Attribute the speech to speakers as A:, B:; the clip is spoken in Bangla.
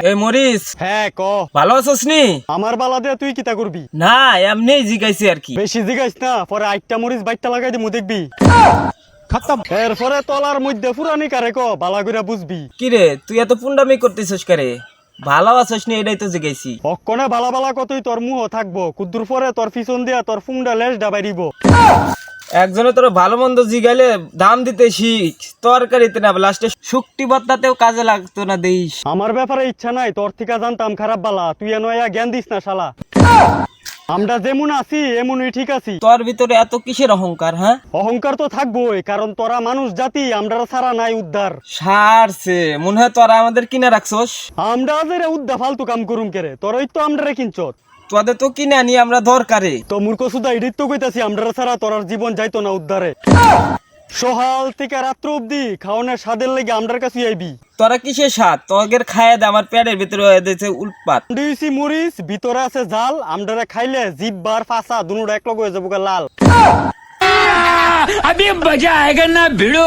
A: এই মরিস,
B: হ্যাঁ ক।
A: ভালো আছোস নি?
B: আমার বালা দিয়ে তুই কিতা করবি?
A: না, এমনি জিগাইছি আর কি।
B: বেশি জিগাইস না, পরে আইটা মরিচ বাইটটা লাগাই দিমু দেখবি। খতম। এরপরে তলার মধ্যে ফুরানি কারে ক, বালা কইরা বুঝবি।
A: কি রে, তুই এত পুন্ডামি করতেছিস কারে? ভালো আছোস নি এটাই তো জিগাইছি।
B: অক্ষণে বালা বালা কতই তোর মুহ থাকবো, কুদ্দুর পরে তোর পিছন দিয়া তোর ফুংডা লেজ ডাবাইরিব।
A: একজনে তোর ভালো মন্দ জিগাইলে দাম দিতে শিখ, তরকারিতে না লাস্টে শুকটি বত্তাতেও কাজে লাগতো না দেইস।
B: আমার ব্যাপারে ইচ্ছা নাই, তোর থেকে জানতাম খারাপ বালা, তুই এনো জ্ঞান দিস না শালা। আমরা যেমন আছি এমনই ঠিক আছি।
A: তোর ভিতরে এত কিসের অহংকার? হ্যাঁ,
B: অহংকার তো থাকবোই, কারণ তোরা মানুষ জাতি, আমরা ছাড়া নাই উদ্ধার।
A: সারছে মনে হয় তোরা আমাদের কিনে রাখছস।
B: আমরা যে উদ্দা ফালতু কাম করুম কেরে, তোরই তো আমরা কিনছত।
A: তোদের তো কিনে আনি আমরা দরকারে।
B: তো মূর্খ সুদা এডিট তো কইতাছি, আমরা ছাড়া তোর আর জীবন যাইতো না উদ্ধারে। সকাল থেকে রাত্র অব্দি খাওয়ানোর স্বাদের লেগে আমরার কাছে আইবি।
A: তোরা কিসের স্বাদ? তোদের খাইয়ে দে, আমার পেটের ভিতরে হয়ে দিয়েছে উৎপাত।
B: দিয়েছি মরিচ, ভিতরে আছে জাল, আমরারে খাইলে জিব্বার ফাঁসা দুনুটা এক লগ হয়ে যাবো লাল।
C: अभी मजा आएगा ना भिड़ो।